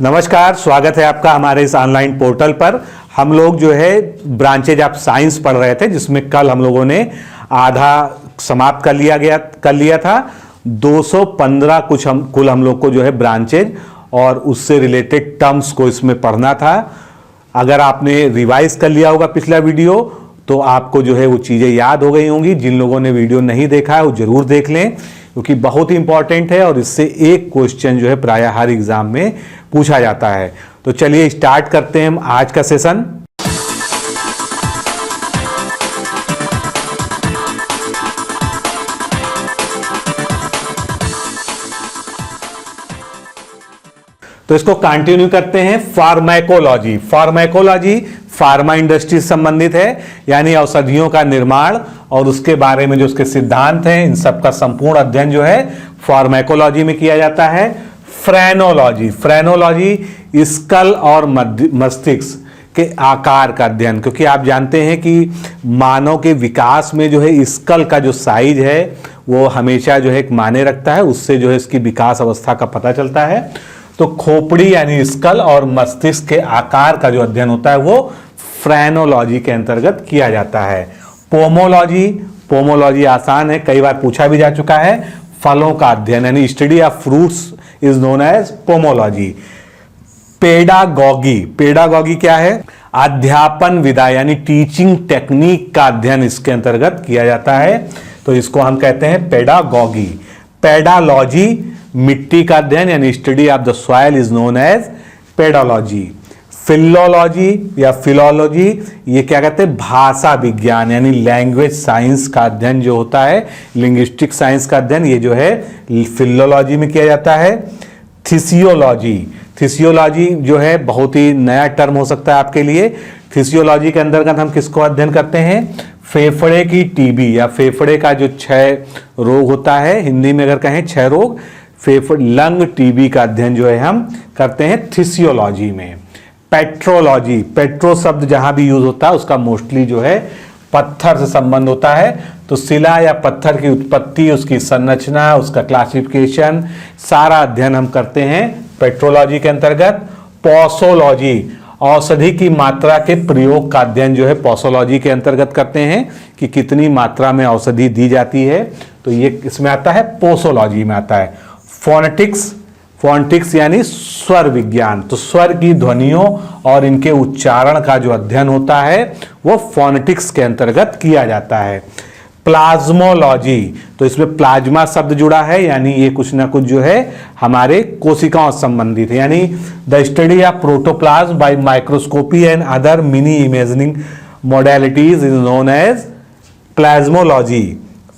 नमस्कार, स्वागत है आपका हमारे इस ऑनलाइन पोर्टल पर। हम लोग जो है ब्रांचेज ऑफ साइंस पढ़ रहे थे, जिसमें कल हम लोगों ने आधा समाप्त कर लिया था। 215 कुल हम लोग को जो है ब्रांचेज और उससे रिलेटेड टर्म्स को इसमें पढ़ना था। अगर आपने रिवाइज कर लिया होगा पिछला वीडियो तो आपको जो है वो चीज़ें याद हो गई होंगी। जिन लोगों ने वीडियो नहीं देखा है वो जरूर देख लें, क्योंकि बहुत ही इंपॉर्टेंट है और इससे एक क्वेश्चन जो है प्रायः हर एग्जाम में पूछा जाता है। तो चलिए स्टार्ट करते हैं हम आज का सेशन। तो इसको कंटिन्यू करते हैं। फार्माकोलॉजी फार्मा इंडस्ट्री से संबंधित है, यानी औषधियों का निर्माण और उसके बारे में जो उसके सिद्धांत हैं, इन सब का संपूर्ण अध्ययन जो है फार्माकोलॉजी में किया जाता है। फ्रेनोलॉजी स्कल और मस्तिष्क के आकार का अध्ययन, क्योंकि आप जानते हैं कि मानव के विकास में जो है स्कल का जो साइज है वो हमेशा जो है एक मायने रखता है, उससे जो है इसकी विकास अवस्था का पता चलता है। तो खोपड़ी यानी स्कल और मस्तिष्क के आकार का जो अध्ययन होता है वो फ्रेनोलॉजी के अंतर्गत किया जाता है। पोमोलॉजी आसान है, कई बार पूछा भी जा चुका है। फलों का अध्ययन यानी study of fruits is known as pomology. Pedagogy क्या है? अध्यापन विधा यानी टीचिंग टेक्निक का अध्ययन इसके अंतर्गत किया जाता है, तो इसको हम कहते हैं पेडागॉगी। पेडालॉजी मिट्टी का अध्ययन यानी study of the soil is known as pedology. Philology या फिलोलॉजी ये क्या कहते हैं? भाषा विज्ञान यानी लैंग्वेज साइंस का अध्ययन जो होता है, लिंग्विस्टिक साइंस का अध्ययन, ये जो है फिलोलॉजी में किया जाता है। थिसियोलॉजी जो है बहुत ही नया टर्म हो सकता है आपके लिए। थिसियोलॉजी के अंतर्गत हम किसको अध्ययन करते हैं? फेफड़े की टीबी या फेफड़े का जो क्षय रोग होता है, हिंदी में अगर कहें क्षय रोग, लंग टीबी का अध्ययन जो है हम करते हैं थिसियोलॉजी में। पेट्रोलॉजी, पेट्रो शब्द जहां भी यूज होता है उसका मोस्टली जो है पत्थर से संबंध होता है, तो शिला या पत्थर की उत्पत्ति, उसकी संरचना, उसका क्लासिफिकेशन, सारा अध्ययन हम करते हैं पेट्रोलॉजी के अंतर्गत। पोसोलॉजी औषधि की मात्रा के प्रयोग का अध्ययन जो है पोसोलॉजी के अंतर्गत करते हैं कि कितनी मात्रा में औषधि दी जाती है, तो ये इसमें आता है, पोसोलॉजी में आता है। फोनेटिक्स यानी स्वर विज्ञान, तो स्वर की ध्वनियों और इनके उच्चारण का जो अध्ययन होता है वो फोनेटिक्स के अंतर्गत किया जाता है। प्लाज्मोलॉजी, तो इसमें प्लाज्मा शब्द जुड़ा है, यानी ये कुछ ना कुछ जो है हमारे कोशिकाओं से संबंधित है, यानी the study of protoplasm by microscopy and other mini imaging modalities is known as plasmology.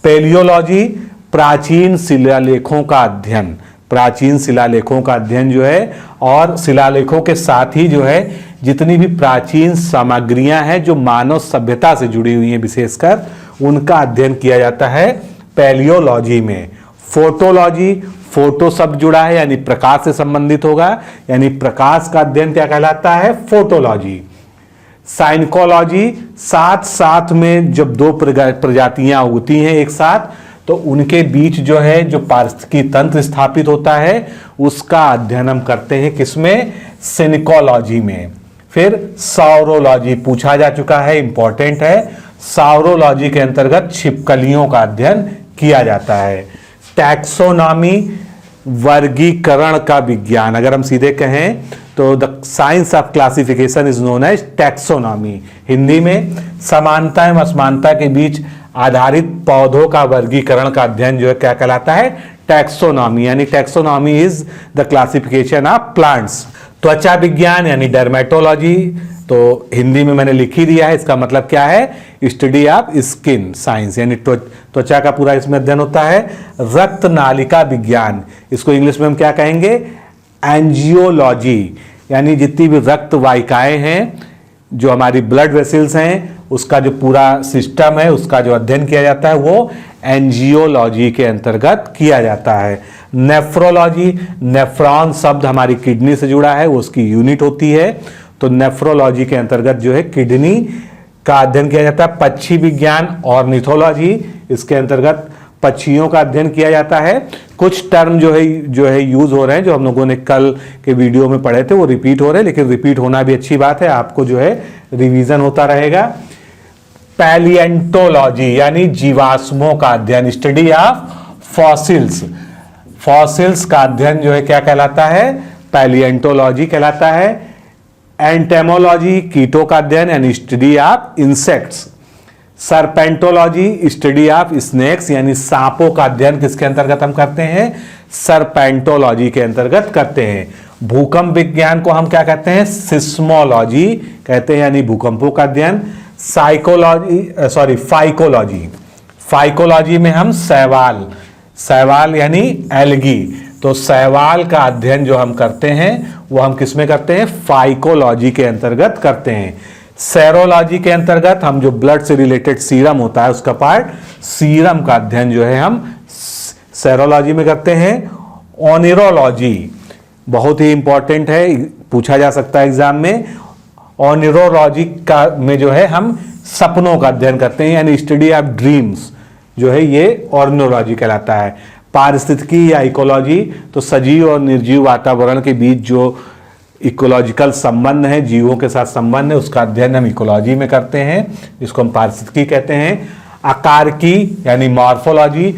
Palaeology प्राचीन शिलालेखों का अध्ययन, प्राचीन शिलालेखों का अध्ययन जो है, और शिलालेखों के साथ ही जो है जितनी भी प्राचीन सामग्रियां हैं जो मानव सभ्यता से जुड़ी हुई हैं विशेषकर, उनका अध्ययन किया जाता है पैलियोलॉजी में। फोटोलॉजी, फोटो शब्द जुड़ा है यानी प्रकाश से संबंधित होगा, यानी प्रकाश का अध्ययन क्या कहलाता है? फोटोलॉजी। साइकोलॉजी, साथ में जब दो प्रजातियां होती हैं एक साथ, तो उनके बीच जो है जो पारिस्थितिकी तंत्र स्थापित होता है उसका अध्ययन हम करते हैं किसमें? सिनिकोलॉजी में। फिर सौरोलॉजी पूछा जा चुका है, इंपॉर्टेंट है। सौरोलॉजी के अंतर्गत छिपकलियों का अध्ययन किया जाता है। टैक्सोनॉमी वर्गीकरण का विज्ञान, अगर हम सीधे कहें तो the science of classification is known as taxonomy. Hindi में समानता एवं असमानता के बीच आधारित पौधों का वर्गीकरण का अध्ययन जो है क्या कहलाता है? टैक्सोनॉमी, यानी taxonomy is the classification of plants. त्वचा विज्ञान यानी डर्मेटोलॉजी, तो हिंदी में मैंने लिख ही दिया है, इसका मतलब क्या है? स्टडी ऑफ स्किन साइंस, यानी त्वचा का पूरा इसमें अध्ययन होता है। रक्त नालिका विज्ञान, इसको इंग्लिश में हम क्या कहेंगे? एंजियोलॉजी, यानी जितनी भी रक्त वाहिकाएं हैं, जो हमारी ब्लड वेसल्स हैं, उसका जो पूरा सिस्टम है उसका जो अध्ययन किया जाता है वो एंजियोलॉजी के अंतर्गत किया जाता है। नेफ्रोलॉजी, नेफ्रॉन शब्द हमारी किडनी से जुड़ा है, वो उसकी यूनिट होती है, तो नेफ्रोलॉजी के अंतर्गत जो है किडनी का अध्ययन किया जाता है। पक्षी विज्ञान, ऑर्निथोलॉजी, इसके अंतर्गत पक्षियों का अध्ययन किया जाता है। कुछ टर्म जो है यूज हो रहे हैं, जो हम लोगों ने कल के वीडियो में पढ़े थे, वो रिपीट हो रहे हैं, लेकिन रिपीट होना भी अच्छी बात है, आपको जो है रिवीजन होता रहेगा। पैलिएंटोलॉजी यानी जीवाश्मों का अध्ययन, स्टडी ऑफ फॉसिल्स, फॉसिल्स का अध्ययन जो है क्या कहलाता है, पैलिएंटोलॉजी कहलाता है। एंटेमोलॉजी कीटों का अध्ययन यानी study of insects. Serpentology study of snakes यानी सांपों का अध्ययन किसके अंतर्गत हम करते हैं, सर्पेंटोलॉजी के अंतर्गत करते हैं। भूकंप विज्ञान को हम क्या कहते हैं, सिस्मोलॉजी कहते हैं यानी भूकंपों का अध्ययन। फाइकोलॉजी, फाइकोलॉजी में हम शैवाल यानी एल्गी, तो शैवाल का अध्ययन जो हम करते हैं वो हम किस में करते हैं, फाइकोलॉजी के अंतर्गत करते हैं। सेरोलॉजी के अंतर्गत हम जो ब्लड से रिलेटेड सीरम होता है उसका पार्ट, सीरम का अध्ययन जो है हम सेरोलॉजी में करते हैं। ओनिरोलॉजी बहुत ही इंपॉर्टेंट है, पूछा जा सकता है एग्जाम में। ओनिरोलॉजी का में जो है हम सपनों का अध्ययन करते हैं यानी स्टडी ऑफ ड्रीम्स जो है ये ओनिरोलॉजी कहलाता है। पारिस्थितिकी या इकोलॉजी, तो सजीव और निर्जीव वातावरण के बीच जो इकोलॉजिकल संबंध है, जीवों के साथ संबंध है, उसका अध्ययन हम इकोलॉजी में करते हैं, जिसको हम पारिस्थितिकी कहते हैं। आकार की यानी मॉर्फोलॉजी,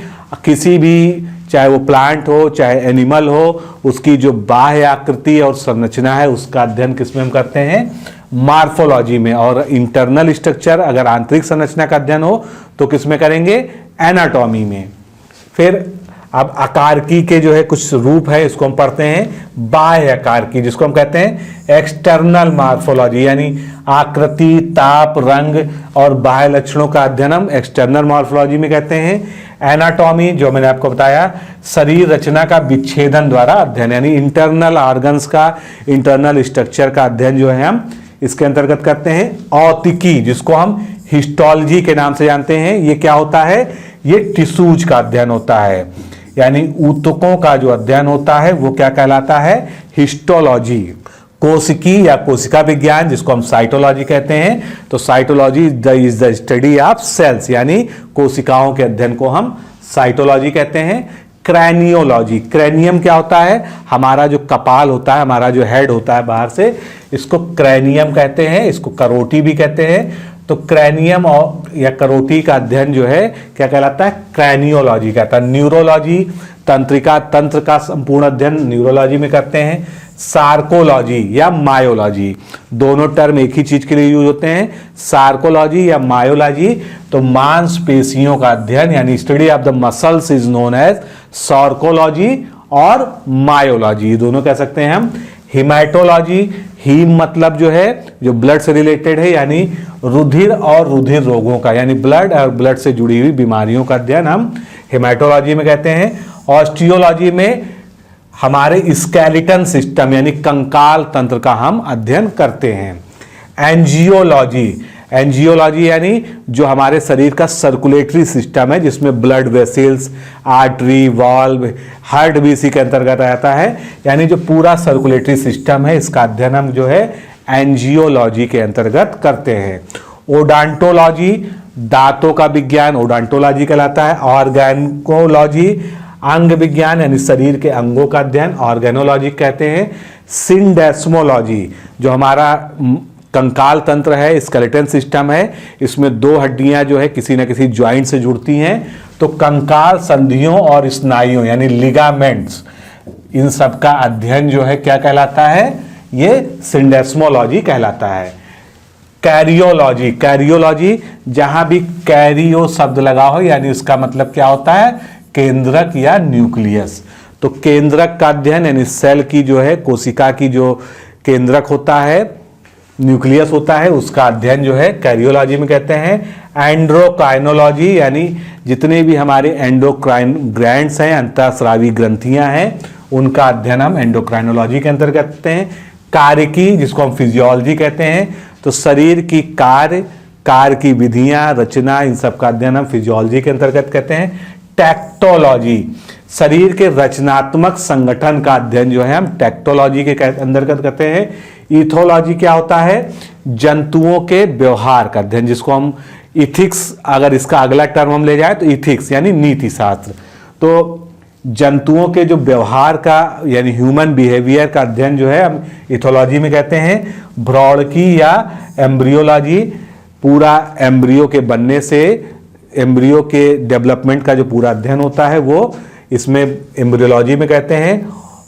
किसी भी चाहे वो प्लांट हो चाहे एनिमल हो, उसकी जो बाह्य आकृति और संरचना है उसका अध्ययन किसमें हम करते हैं, मॉर्फोलॉजी में। और इंटरनल स्ट्रक्चर, अगर आंतरिक संरचना का अध्ययन हो तो किसमें करेंगे, एनाटॉमी में। फिर अब आकार की के जो है कुछ रूप है, इसको हम पढ़ते हैं बाह्य आकार की, जिसको हम कहते हैं एक्सटर्नल मॉर्फोलॉजी, यानी आकृति, ताप, रंग और बाह्य लक्षणों का अध्ययन हम एक्सटर्नल मॉर्फोलॉजी में कहते हैं। एनाटॉमी जो मैंने आपको बताया, शरीर रचना का विच्छेदन द्वारा अध्ययन, यानी इंटरनल ऑर्गन्स का, इंटरनल स्ट्रक्चर का अध्ययन जो है हम इसके अंतर्गत करते हैं। औतिकी जिसको हम हिस्टोलॉजी के नाम से जानते हैं, ये क्या होता है, ये टिश्यूज का अध्ययन होता है, यानी ऊतकों का जो अध्ययन होता है वो क्या कहलाता है, हिस्टोलॉजी। कोशिकी या कोशिका विज्ञान जिसको हम साइटोलॉजी कहते हैं, तो cytology is the study of cells, यानी कोशिकाओं के अध्ययन को हम साइटोलॉजी कहते हैं। क्रैनियोलॉजी, क्रैनियम क्या होता है, हमारा जो कपाल होता है, हमारा जो हेड होता है बाहर से, इसको क्रैनियम कहते हैं, इसको करोटी भी कहते हैं। तो क्रैनियम और या करोटी का अध्ययन जो है क्या कहलाता है, क्रैनियोलॉजी कहता है। न्यूरोलॉजी, तंत्रिका तंत्र का संपूर्ण अध्ययन न्यूरोलॉजी में करते हैं। सार्कोलॉजी या मायोलॉजी, दोनों टर्म एक ही चीज के लिए यूज होते हैं, सार्कोलॉजी या मायोलॉजी। तो मांसपेशियों का अध्ययन यानी study of the muscles is known as sarcology और मायोलॉजी, दोनों कह सकते हैं हम। हिमैटोलॉजी, हीम मतलब जो है जो ब्लड से रिलेटेड है, यानी रुधिर और रुधिर रोगों का, यानी ब्लड और ब्लड से जुड़ी हुई बीमारियों का अध्ययन हम हिमैटोलॉजी में कहते हैं। ऑस्टियोलॉजी में हमारे स्केलेटन सिस्टम यानी कंकाल तंत्र का हम अध्ययन करते हैं। एंजियोलॉजी, एंजियोलॉजी यानी जो हमारे शरीर का सर्कुलेटरी सिस्टम है, जिसमें blood vessels, artery, valve, heart भी इसी के अंतर्गत आता है, यानी जो पूरा सर्कुलेटरी सिस्टम है इसका अध्ययन हम जो है एंजियोलॉजी के अंतर्गत करते हैं। ओडांटोलॉजी, दांतों का विज्ञान ओडांटोलॉजी कहलाता है। ऑर्गेनोलॉजी, अंग विज्ञान यानी शरीर के अंगों का अध्ययन ऑर्गेनोलॉजी कहते हैं। सिंडेस्मोलॉजी, जो हमारा कंकाल तंत्र है, स्केलेटन सिस्टम है, इसमें दो हड्डियां जो है किसी न किसी ज्वाइंट से जुड़ती हैं, तो कंकाल संधियों और स्नायुओं यानी लिगामेंट्स, इन सब का अध्ययन जो है क्या कहलाता है, ये सिंडेस्मोलॉजी कहलाता है। कैरियोलॉजी, कैरियोलॉजी जहां भी कैरियो शब्द लगा हो यानी इसका मतलब क्या होता है, केंद्रक या न्यूक्लियस। तो केंद्रक का अध्ययन यानी सेल की जो है, कोशिका की जो केंद्रक होता है, न्यूक्लियस होता है, उसका अध्ययन जो है कैरियोलॉजी में कहते हैं। एंडोक्राइनोलॉजी यानी जितने भी हमारे एंडोक्राइन ग्लैंड्स हैं, अंतःस्रावी ग्रंथियां हैं, उनका अध्ययन हम एंडोक्राइनोलॉजी के अंतर्गत करते हैं। कार्य की, जिसको हम फिजियोलॉजी कहते हैं, तो शरीर की कार्य की विधियां, रचना, इन सब का अध्ययन हम फिजियोलॉजी के अंतर्गत कहते हैं। टेक्टोलॉजी, शरीर के रचनात्मक संगठन का अध्ययन जो है हम टेक्टोलॉजी के अंतर्गत करते हैं। इथोलॉजी क्या होता है, जंतुओं के व्यवहार का अध्ययन, जिसको हम इथिक्स, अगर इसका अगला टर्म हम ले जाए तो इथिक्स यानी नीति शास्त्र। तो जंतुओं के जो व्यवहार का यानी ह्यूमन बिहेवियर का अध्ययन जो है हम इथोलॉजी में कहते हैं। भ्रौणकी या एम्ब्रियोलॉजी, पूरा एम्ब्रियो के बनने से एम्ब्रियो के डेवलपमेंट का जो पूरा अध्ययन होता है वो इसमें एम्ब्रियोलॉजी में कहते हैं।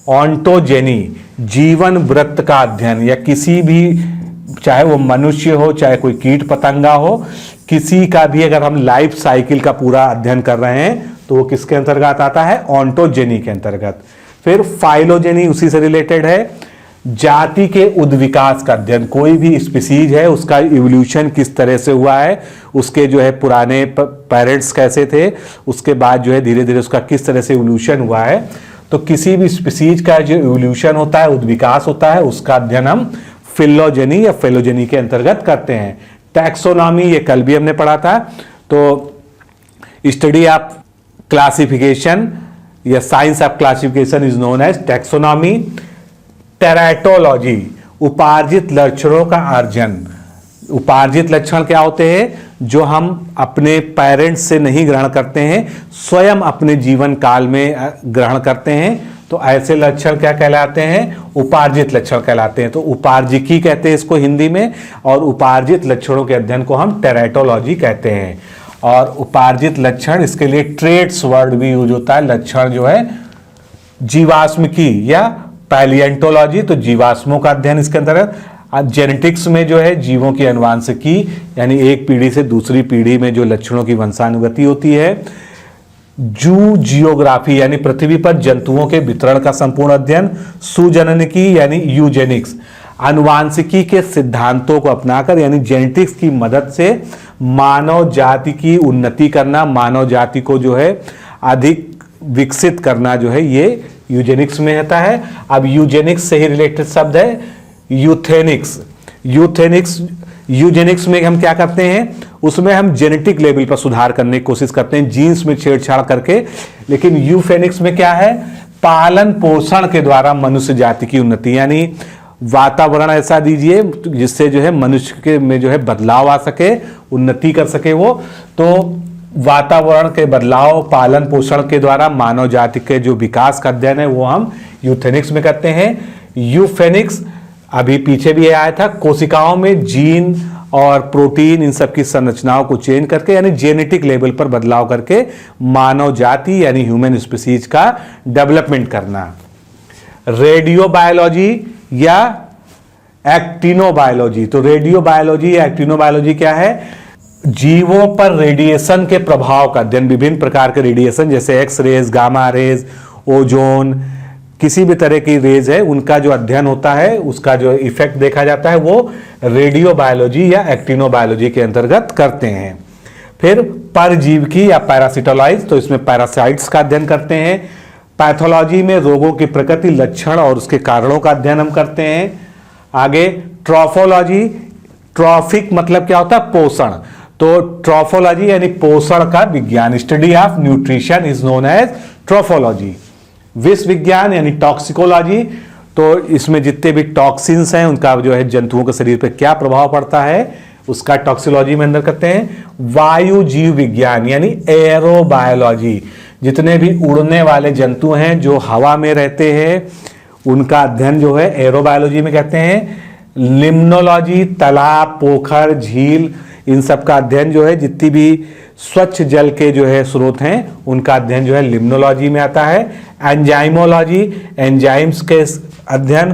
ऑन्टोजेनी, जीवन वृत्त का अध्ययन, या किसी भी, चाहे वो मनुष्य हो चाहे कोई कीट पतंगा हो, किसी का भी अगर हम लाइफ साइकिल का पूरा अध्ययन कर रहे हैं तो वो किसके अंतर्गत आता है? ऑन्टोजेनी के अंतर्गत। फिर फाइलोजेनी उसी से रिलेटेड है, जाति के उद्विकास का अध्ययन, कोई भी स्पीसीज है उसका इवोल्यूशन किस तरह से हुआ है, उसके जो है पुराने पेरेंट्स कैसे थे, उसके बाद जो है धीरे धीरे उसका किस तरह से इवोल्यूशन हुआ है। तो किसी भी स्पीसीज का जो इवोल्यूशन होता है, उद्विकास होता है, उसका अध्ययन हम फिलोजेनी या फेलोजेनी के अंतर्गत करते हैं। टैक्सोनॉमी, ये कल भी हमने पढ़ा था। तो स्टडी ऑफ क्लासिफिकेशन या science of classification is known as taxonomy. Teratology, उपार्जित लक्षणों का अर्जन। उपार्जित लक्षण क्या होते हैं? जो हम अपने पेरेंट्स से नहीं ग्रहण करते हैं, स्वयं अपने जीवन काल में ग्रहण करते हैं, तो ऐसे लक्षण क्या कहलाते हैं? उपार्जित लक्षण कहलाते हैं। तो उपार्जिकी कहते हैं इसको हिंदी में, और उपार्जित लक्षणों के अध्ययन को हम टेराटोलॉजी कहते हैं। और उपार्जित लक्षण, इसके लिए ट्रेट्स वर्ड भी यूज होता है। लक्षण जो है जीवाश्मिकी या पैलिएंटोलॉजी, तो जीवाश्मों का अध्ययन इसके अंतर्गत। जेनेटिक्स में जो है जीवों की अनुवांशिकी, यानी एक पीढ़ी से दूसरी पीढ़ी में जो लक्षणों की वंशानुगति होती है। जू जियोग्राफी यानी पृथ्वी पर जंतुओं के वितरण का संपूर्ण अध्ययन। सुजननिकी यानी यूजेनिक्स, अनुवांशिकी के सिद्धांतों को अपनाकर यानी जेनेटिक्स की मदद से मानव जाति की उन्नति करना, मानव जाति को जो है अधिक विकसित करना, जो है ये यूजेनिक्स में होता है। अब यूजेनिक्स से ही रिलेटेड शब्द है यूथेनिक्स। यूजेनिक्स में हम क्या करते हैं? उसमें हम जेनेटिक लेवल पर सुधार करने की कोशिश करते हैं, जीन्स में छेड़छाड़ करके। लेकिन यूफेनिक्स में क्या है? पालन पोषण के द्वारा मनुष्य जाति की उन्नति, यानी वातावरण ऐसा दीजिए जिससे जो है मनुष्य के में जो है बदलाव आ सके, उन्नति कर सके वो। तो वातावरण के बदलाव, पालन पोषण के द्वारा मानव जाति के जो विकास का अध्ययन है वो हम यूथेनिक्स में करते हैं। यूफेनिक्स अभी पीछे भी आया था, कोशिकाओं में जीन और प्रोटीन इन सब की संरचनाओं को चेंज करके यानी जेनेटिक लेवल पर बदलाव करके मानव जाति यानी ह्यूमन स्पीसीज का डेवलपमेंट करना। रेडियो बायोलॉजी या एक्टिनोबायोलॉजी, तो रेडियो बायोलॉजी या एक्टिनोबायोलॉजी क्या है? जीवों पर रेडिएशन के प्रभाव का अध्ययन। विभिन्न प्रकार के रेडिएशन जैसे X rays, gamma rays, ozone, किसी भी तरह की रेज है उनका जो अध्ययन होता है, उसका जो इफेक्ट देखा जाता है वो रेडियो बायोलॉजी या एक्टिनोबायोलॉजी के अंतर्गत करते हैं। फिर परजीविकी या पैरासिटोलॉजी, तो इसमें पैरासाइट्स का अध्ययन करते हैं। पैथोलॉजी में रोगों की प्रकृति, लक्षण और उसके कारणों का अध्ययन हम करते हैं। आगे ट्रॉफोलॉजी, ट्रॉफिक मतलब क्या होता है? पोषण। तो ट्रॉफोलॉजी यानी पोषण का विज्ञान, study of nutrition is known as trophology. विष विज्ञान यानी टॉक्सिकोलॉजी, तो इसमें जितने भी टॉक्सिन्स हैं उनका जो है जंतुओं के शरीर पर क्या प्रभाव पड़ता है उसका टॉक्सिकोलॉजी में अंदर करते हैं। वायु जीव विज्ञान यानी एरोबायोलॉजी, जितने भी उड़ने वाले जंतु हैं जो हवा में रहते हैं उनका अध्ययन जो है एरोबायोलॉजी में कहते हैं। लिम्नोलॉजी, तालाब, पोखर, झील, इन सब का अध्ययन जो है, जितनी भी स्वच्छ जल के जो है स्रोत हैं उनका अध्ययन जो है लिम्नोलॉजी में आता है। एंजाइमोलॉजी, एंजाइम्स के अध्ययन।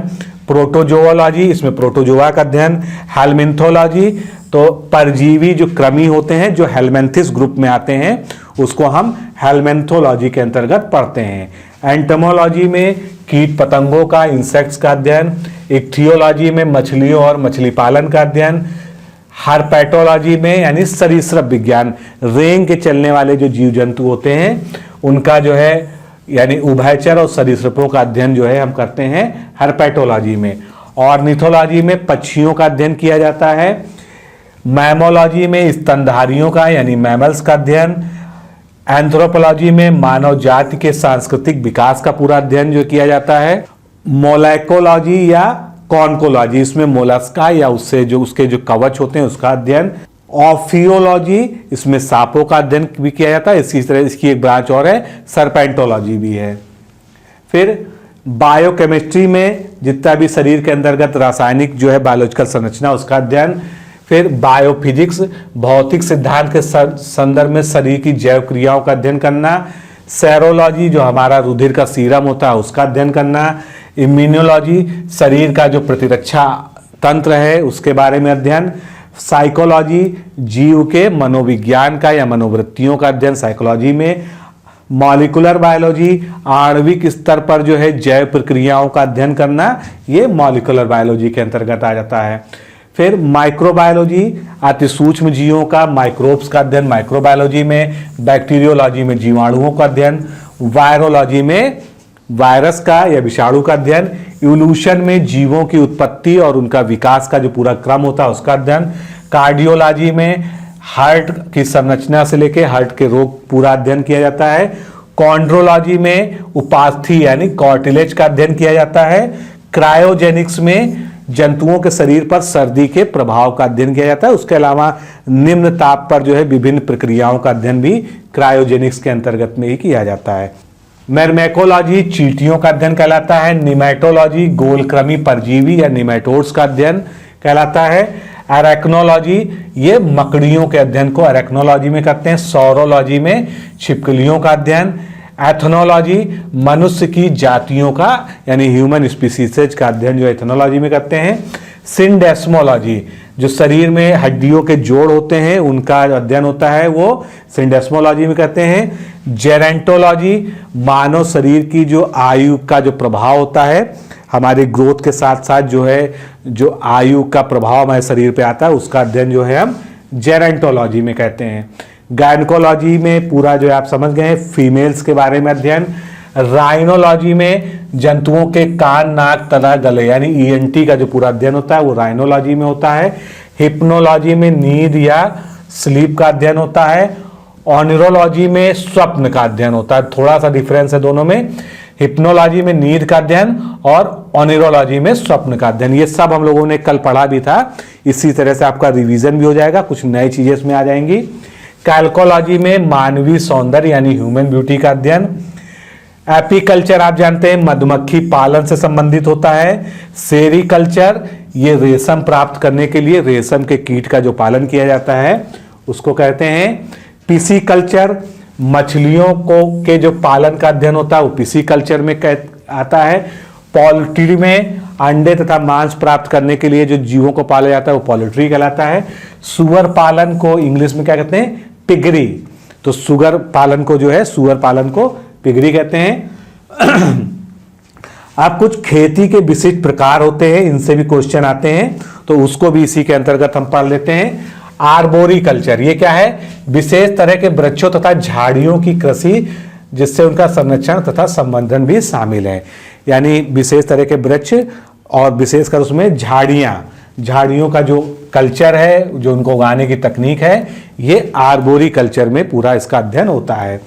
प्रोटोजोलॉजी, इसमें प्रोटोजोआ का अध्ययन। हेलमिन्थोलॉजी, तो परजीवी जो कृमि होते हैं जो हेलमेंथिस ग्रुप में आते हैं उसको हम हेलमेंथोलॉजी के अंतर्गत पढ़ते हैं। एंटोमोलॉजी में कीट पतंगों का, इंसेक्ट्स का अध्ययन। इक्थियोलॉजी में मछलियों और मछली पालन का अध्ययन। हर्पेटोलॉजी में यानी सरीसृप विज्ञान, रेंग के चलने वाले जो जीव जंतु होते हैं उनका जो है यानी उभयचर और सरीसृपों का अध्ययन जो है हम करते हैं हर्पेटोलॉजी में। ऑर्निथोलॉजी में पक्षियों का अध्ययन किया जाता है। मैमोलॉजी में स्तनधारियों का यानी मैमल्स का अध्ययन। एंथ्रोपोलॉजी में मानव जाति के सांस्कृतिक विकास का पूरा अध्ययन जो किया जाता है। मोलैकोलॉजी या कॉन्कोलॉजी, इसमें मोलस्का या उससे जो उसके जो कवच होते हैं उसका अध्ययन। ऑफियोलॉजी, इसमें सांपों का अध्ययन भी किया जाता है। इसी तरह इसकी एक ब्रांच और है, सर्पेंटोलॉजी भी है। फिर बायोकेमिस्ट्री में जितना भी शरीर के अंतर्गत रासायनिक जो है बायोलॉजिकल संरचना उसका अध्ययन। फिर बायोफिजिक्स, भौतिक सिद्धांत के संदर्भ में शरीर की जैव क्रियाओं का अध्ययन करना। सेरोलॉजी, जो हमारा रुधिर का सीरम होता है उसका अध्ययन करना। इम्यूनोलॉजी, शरीर का जो प्रतिरक्षा तंत्र है उसके बारे में अध्ययन। साइकोलॉजी, जीव के मनोविज्ञान का या मनोवृत्तियों का अध्ययन साइकोलॉजी में। मॉलिकुलर बायोलॉजी, आणविक स्तर पर जो है जैव प्रक्रियाओं का अध्ययन करना, ये मॉलिकुलर बायोलॉजी के अंतर्गत आ जाता है। फिर माइक्रोबायोलॉजी, अति सूक्ष्म जीवों का, माइक्रोब्स का अध्ययन माइक्रोबायोलॉजी में। बैक्टीरियोलॉजी में जीवाणुओं का अध्ययन। वायरोलॉजी में वायरस का या विषाणु का अध्ययन। इवोल्यूशन में जीवों की उत्पत्ति और उनका विकास का जो पूरा क्रम होता है उसका अध्ययन। कार्डियोलॉजी में हार्ट की संरचना से लेकर हार्ट के रोग पूरा अध्ययन किया जाता है। कॉन्ड्रोलॉजी में उपास्थि यानी कार्टिलेज का अध्ययन किया जाता है। क्रायोजेनिक्स में जंतुओं के शरीर पर सर्दी के प्रभाव का अध्ययन किया जाता है। उसके अलावा निम्न ताप पर जो है विभिन्न प्रक्रियाओं का अध्ययन भी क्रायोजेनिक्स के अंतर्गत में ही किया जाता है। मेर्मेकोलॉजी चींटियों का अध्ययन कहलाता है। निमेटोलॉजी गोलकृमि परजीवी या निमेटोड्स का अध्ययन कहलाता है। एरेक्नोलॉजी, ये मकड़ियों के अध्ययन को एरेक्नोलॉजी में करते हैं। सौरोलॉजी में छिपकलियों का अध्ययन। एथनोलॉजी, मनुष्य की जातियों का यानी ह्यूमन स्पीसीज का अध्ययन जो एथनोलॉजी में करते हैं। सिंडेस्मोलॉजी, जो शरीर में हड्डियों के जोड़ होते हैं उनका अध्ययन होता है, वो सिंडेस्मोलॉजी में करते हैं। जेरेंटोलॉजी, मानव शरीर की जो आयु का जो प्रभाव होता है, हमारी ग्रोथ के साथ साथ जो है जो आयु का प्रभाव हमारे शरीर पे आता है उसका अध्ययन जो है हम जेरेंटोलॉजी में कहते हैं। गायनकोलॉजी में पूरा जो है आप समझ गए हैं, फीमेल्स के बारे में अध्ययन। राइनोलॉजी में जंतुओं के कान, नाक, तना, गले यानी ईएनटी का जो पूरा अध्ययन होता है वो राइनोलॉजी में होता है। हिप्नोलॉजी में नींद या स्लीप का अध्ययन होता है। ऑनिरोलॉजी में स्वप्न का अध्ययन होता है। थोड़ा सा डिफरेंस है दोनों में, हिप्नोलॉजी में नींद का अध्ययन और ऑनिरोलॉजी में स्वप्न का अध्ययन। ये सब हम लोगों ने कल पढ़ा भी था, इसी तरह से आपका रिवीजन भी हो जाएगा, कुछ नई चीजें इसमें आ जाएंगी। कैल्कोलॉजी में मानवीय सौंदर्य यानी ह्यूमन ब्यूटी का अध्ययन। एपीकल्चर आप जानते हैं मधुमक्खी पालन से संबंधित होता है। सेरीकल्चर, ये रेशम प्राप्त करने के लिए रेशम के कीट का जो पालन किया जाता है उसको कहते हैं। पिसीकल्चर, मछलियों को के जो पालन का अध्ययन होता है वो पिसीकल्चर में आता है। पोल्ट्री में अंडे तथा मांस प्राप्त करने के लिए जो जीवों को पाला जाता है वो पोल्ट्री कहलाता है। सुअर पालन को इंग्लिश में क्या कहते हैं, पिगरी। तो सुअर पालन को जो है सुअर पालन को पिगरी कहते हैं। अब कुछ खेती के विशिष्ट प्रकार होते हैं, इनसे भी क्वेश्चन आते हैं तो उसको भी इसी के अंतर्गत हम पढ़ लेते हैं। आर्बोरिकल्चर, ये क्या है, विशेष तरह के वृक्षों तथा झाड़ियों की कृषि जिससे उनका संरक्षण तथा संवर्धन भी शामिल है। यानी विशेष तरह के वृक्ष और विशेषकर उसमें झाड़ियों का जो कल्चर है, जो उनको उगाने की तकनीक है, ये आर्बोरिकल्चर में पूरा इसका अध्ययन होता है।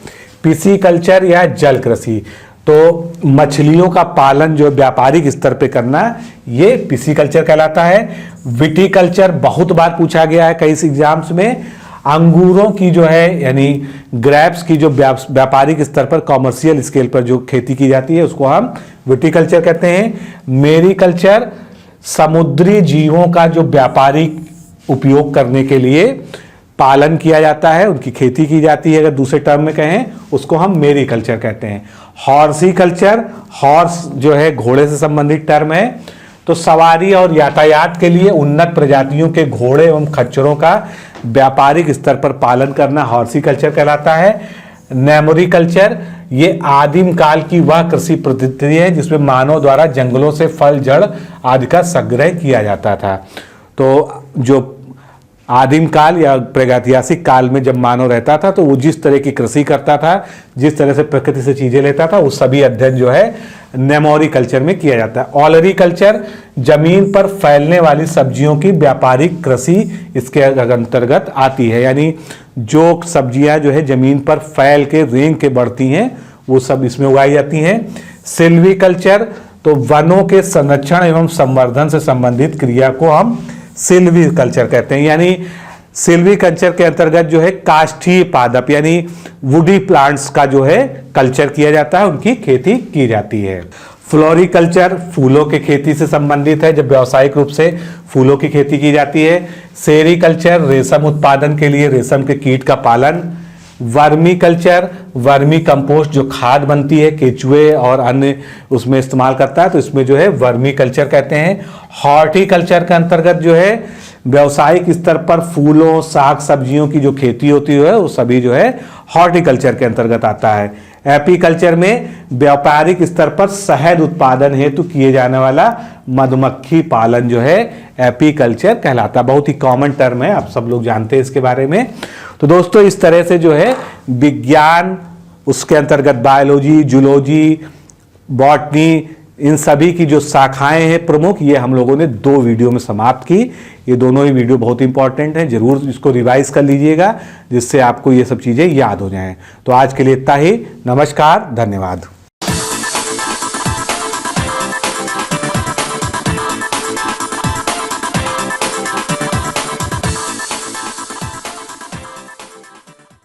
पिसीकल्चर या जल कृषि, तो मछलियों का पालन जो व्यापारिक स्तर पे करना, ये पिसीकल्चर कहलाता है। विटीकल्चर बहुत बार पूछा गया है कई एग्जाम्स में। अंगूरों की जो है यानी ग्रेप्स की जो व्यापारिक स्तर पर कॉमर्शियल स्केल पर जो खेती की जाती है उसको हम विटीकल्चर कहते हैं। मेरीकल्चर, समुद्री जीवों का जो व्यापारिक उपयोग करने के लिए पालन किया जाता है, उनकी खेती की जाती है, अगर दूसरे टर्म में कहें उसको हम मेरीकल्चर कहते हैं। हॉर्सिकल्चर, हॉर्स जो है घोड़े से संबंधित टर्म है, तो सवारी और यातायात के लिए उन्नत प्रजातियों के घोड़े एवं खच्चरों का व्यापारिक स्तर पर पालन करना हॉर्सिकल्चर कहलाता है। नेमोरिकल्चर, ये आदिम काल की वह कृषि पद्धति है जिसमें मानव द्वारा जंगलों से फल, जड़ आदि का संग्रह किया जाता था। तो जो आदिम काल या प्रागैतिहासिक काल में जब मानव रहता था तो वो जिस तरह की कृषि करता था, जिस तरह से प्रकृति से चीजें लेता था, वो सभी अध्ययन जो है नेमोरिकल्चर में किया जाता है। ऑलरिकल्चर, जमीन पर फैलने वाली सब्जियों की व्यापारिक कृषि इसके अंतर्गत आती है, यानी जो सब्जियां जो है जमीन पर फैल के रेंग के बढ़ती हैं वो सब इसमें उगाई जाती हैं। सिल्वीकल्चर, तो वनों के संरक्षण एवं संवर्धन से संबंधित क्रिया को हम सिल्वीकल्चर कहते हैं, यानी सिल्वीकल्चर के अंतर्गत जो है काष्ठीय पादप यानी वुडी प्लांट्स का जो है कल्चर किया जाता है, उनकी खेती की जाती है। फ्लोरिकल्चर फूलों की खेती से संबंधित है, जब व्यावसायिक रूप से फूलों की खेती की जाती है। सेरीकल्चर रेशम उत्पादन के लिए रेशम के कीट का पालन। वर्मी कल्चर वर्मी कंपोस्ट जो खाद बनती है केचुए और अन्य उसमें इस्तेमाल करता है, तो इसमें जो है वर्मी कल्चर कहते हैं। हॉर्टिकल्चर के अंतर्गत जो है व्यावसायिक स्तर पर फूलों साग सब्जियों की जो खेती होती है वो सभी जो है हॉर्टिकल्चर के अंतर्गत आता है। एपीकल्चर में व्यापारिक स्तर पर शहद उत्पादन हेतु किए जाने वाला मधुमक्खी पालन जो है एपीकल्चर कहलाता है। बहुत ही कॉमन टर्म है, आप सब लोग जानते हैं इसके बारे में। तो दोस्तों इस तरह से जो है विज्ञान, उसके अंतर्गत बायोलॉजी, जूलॉजी, बॉटनी, इन सभी की जो शाखाएं हैं प्रमुख, ये हम लोगों ने 2 वीडियो में समाप्त की। ये दोनों ही वीडियो बहुत इंपॉर्टेंट हैं, जरूर इसको रिवाइज कर लीजिएगा जिससे आपको ये सब चीज़ें याद हो जाएं। तो आज के लिए इतना ही। नमस्कार, धन्यवाद।